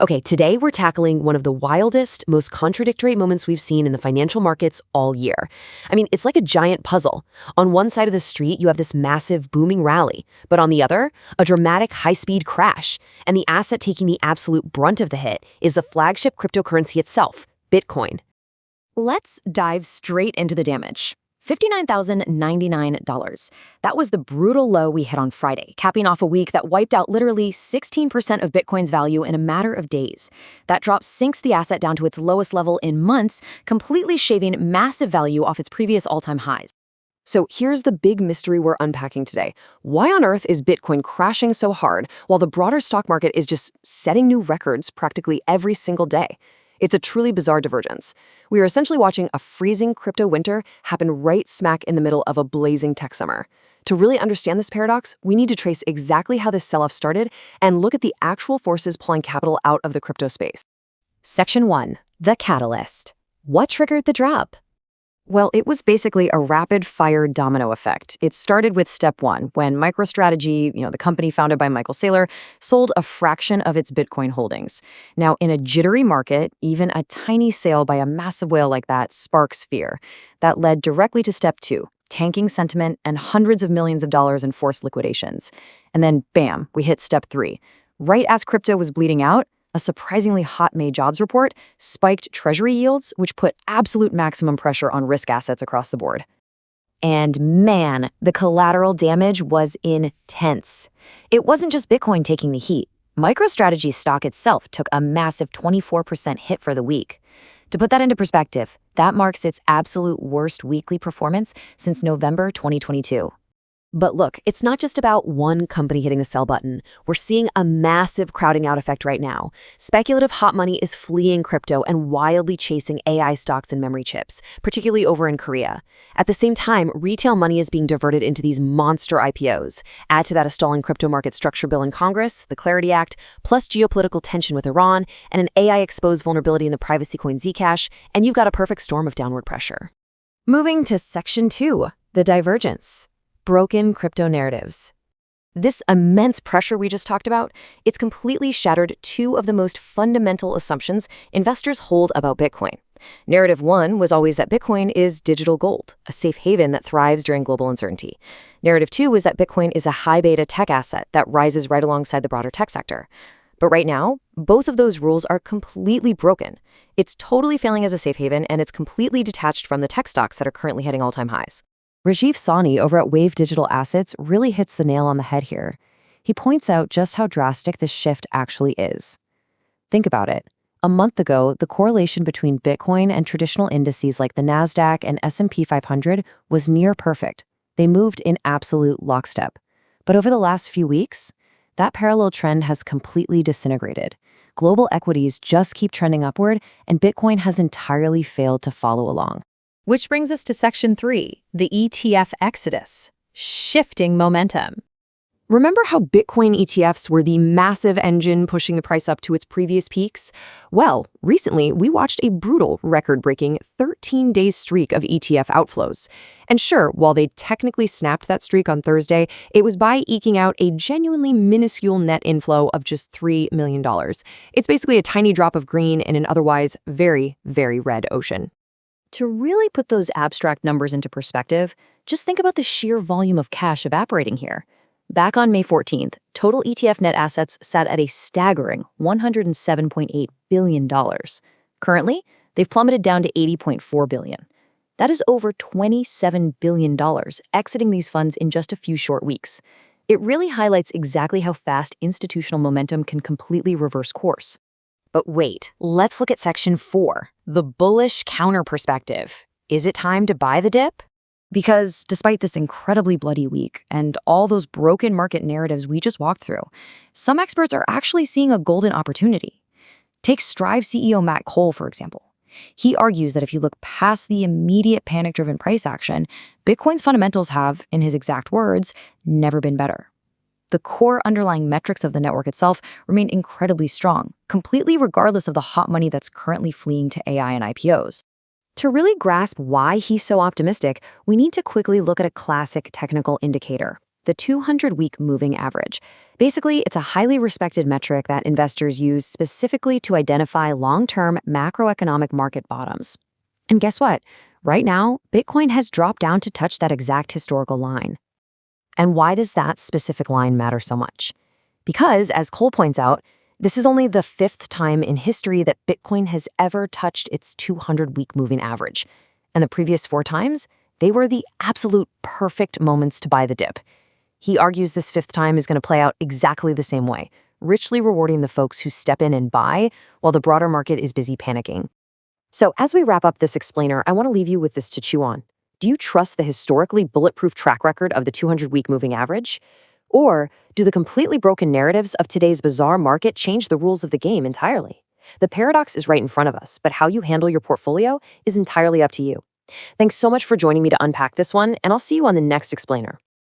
Okay, today we're tackling one of the wildest, most contradictory moments we've seen in the financial markets all year. I mean, it's like a giant puzzle. On one side of the street, you have this massive booming rally, but on the other, a dramatic high-speed crash. And the asset taking the absolute brunt of the hit is the flagship cryptocurrency itself, Bitcoin. Let's dive straight into the damage. $59,099. That was the brutal low we hit on Friday, capping off a week that wiped out literally 16% of Bitcoin's value in a matter of days. That drop sinks the asset down to its lowest level in months, completely shaving massive value off its previous all-time highs. So here's the big mystery we're unpacking today. Why on earth is Bitcoin crashing so hard while the broader stock market is just setting new records practically every single day? It's a truly bizarre divergence. We are essentially watching a freezing crypto winter happen right smack in the middle of a blazing tech summer. To really understand this paradox, we need to trace exactly how this sell-off started and look at the actual forces pulling capital out of the crypto space. Section 1. The Catalyst. What triggered the drop? Well, it was basically a rapid-fire domino effect. It started with step 1, when MicroStrategy, the company founded by Michael Saylor, sold a fraction of its Bitcoin holdings. Now, in a jittery market, even a tiny sale by a massive whale like that sparks fear. That led directly to step 2, tanking sentiment and hundreds of millions of dollars in forced liquidations. And then, bam, we hit step 3. Right as crypto was bleeding out, a surprisingly hot May jobs report spiked Treasury yields, which put absolute maximum pressure on risk assets across the board. And man, the collateral damage was intense. It wasn't just Bitcoin taking the heat. MicroStrategy's stock itself took a massive 24% hit for the week. To put that into perspective, that marks its absolute worst weekly performance since November 2022. But look, it's not just about one company hitting the sell button. We're seeing a massive crowding out effect right now. Speculative hot money is fleeing crypto and wildly chasing AI stocks and memory chips, particularly over in Korea. At the same time, retail money is being diverted into these monster IPOs. Add to that a stalling crypto market structure bill in Congress, the Clarity Act, plus geopolitical tension with Iran, and an AI-exposed vulnerability in the privacy coin Zcash, and you've got a perfect storm of downward pressure. Moving to Section 2, the divergence. Broken crypto narratives. This immense pressure we just talked about, it's completely shattered two of the most fundamental assumptions investors hold about Bitcoin. Narrative 1 was always that Bitcoin is digital gold, a safe haven that thrives during global uncertainty. Narrative 2 was that Bitcoin is a high beta tech asset that rises right alongside the broader tech sector. But right now, both of those rules are completely broken. It's totally failing as a safe haven, and it's completely detached from the tech stocks that are currently hitting all-time highs. Rajiv Sawhney over at Wave Digital Assets really hits the nail on the head here. He points out just how drastic this shift actually is. Think about it. A month ago, the correlation between Bitcoin and traditional indices like the Nasdaq and S&P 500 was near perfect. They moved in absolute lockstep. But over the last few weeks, that parallel trend has completely disintegrated. Global equities just keep trending upward, and Bitcoin has entirely failed to follow along. Which brings us to Section 3, the ETF exodus, shifting momentum. Remember how Bitcoin ETFs were the massive engine pushing the price up to its previous peaks? Well, recently we watched a brutal, record-breaking 13-day streak of ETF outflows. And sure, while they technically snapped that streak on Thursday, it was by eking out a genuinely minuscule net inflow of just $3 million. It's basically a tiny drop of green in an otherwise very, very red ocean. To really put those abstract numbers into perspective, just think about the sheer volume of cash evaporating here. Back on May 14th, total ETF net assets sat at a staggering $107.8 billion. Currently, they've plummeted down to $80.4 billion. That is over $27 billion exiting these funds in just a few short weeks. It really highlights exactly how fast institutional momentum can completely reverse course. But wait, let's look at Section 4, the bullish counter perspective. Is it time to buy the dip? Because despite this incredibly bloody week and all those broken market narratives we just walked through, some experts are actually seeing a golden opportunity. Take Strive CEO Matt Cole, for example. He argues that if you look past the immediate panic-driven price action, Bitcoin's fundamentals have, in his exact words, never been better. The core underlying metrics of the network itself remain incredibly strong, completely regardless of the hot money that's currently fleeing to AI and IPOs. To really grasp why he's so optimistic, we need to quickly look at a classic technical indicator, the 200-week moving average. Basically, it's a highly respected metric that investors use specifically to identify long-term macroeconomic market bottoms. And guess what? Right now, Bitcoin has dropped down to touch that exact historical line. And why does that specific line matter so much? Because, as Cole points out, this is only the 5th time in history that Bitcoin has ever touched its 200-week moving average. And the previous 4 times, they were the absolute perfect moments to buy the dip. He argues this 5th time is going to play out exactly the same way, richly rewarding the folks who step in and buy while the broader market is busy panicking. So as we wrap up this explainer, I want to leave you with this to chew on. Do you trust the historically bulletproof track record of the 200-week moving average? Or do the completely broken narratives of today's bizarre market change the rules of the game entirely? The paradox is right in front of us, but how you handle your portfolio is entirely up to you. Thanks so much for joining me to unpack this one, and I'll see you on the next explainer.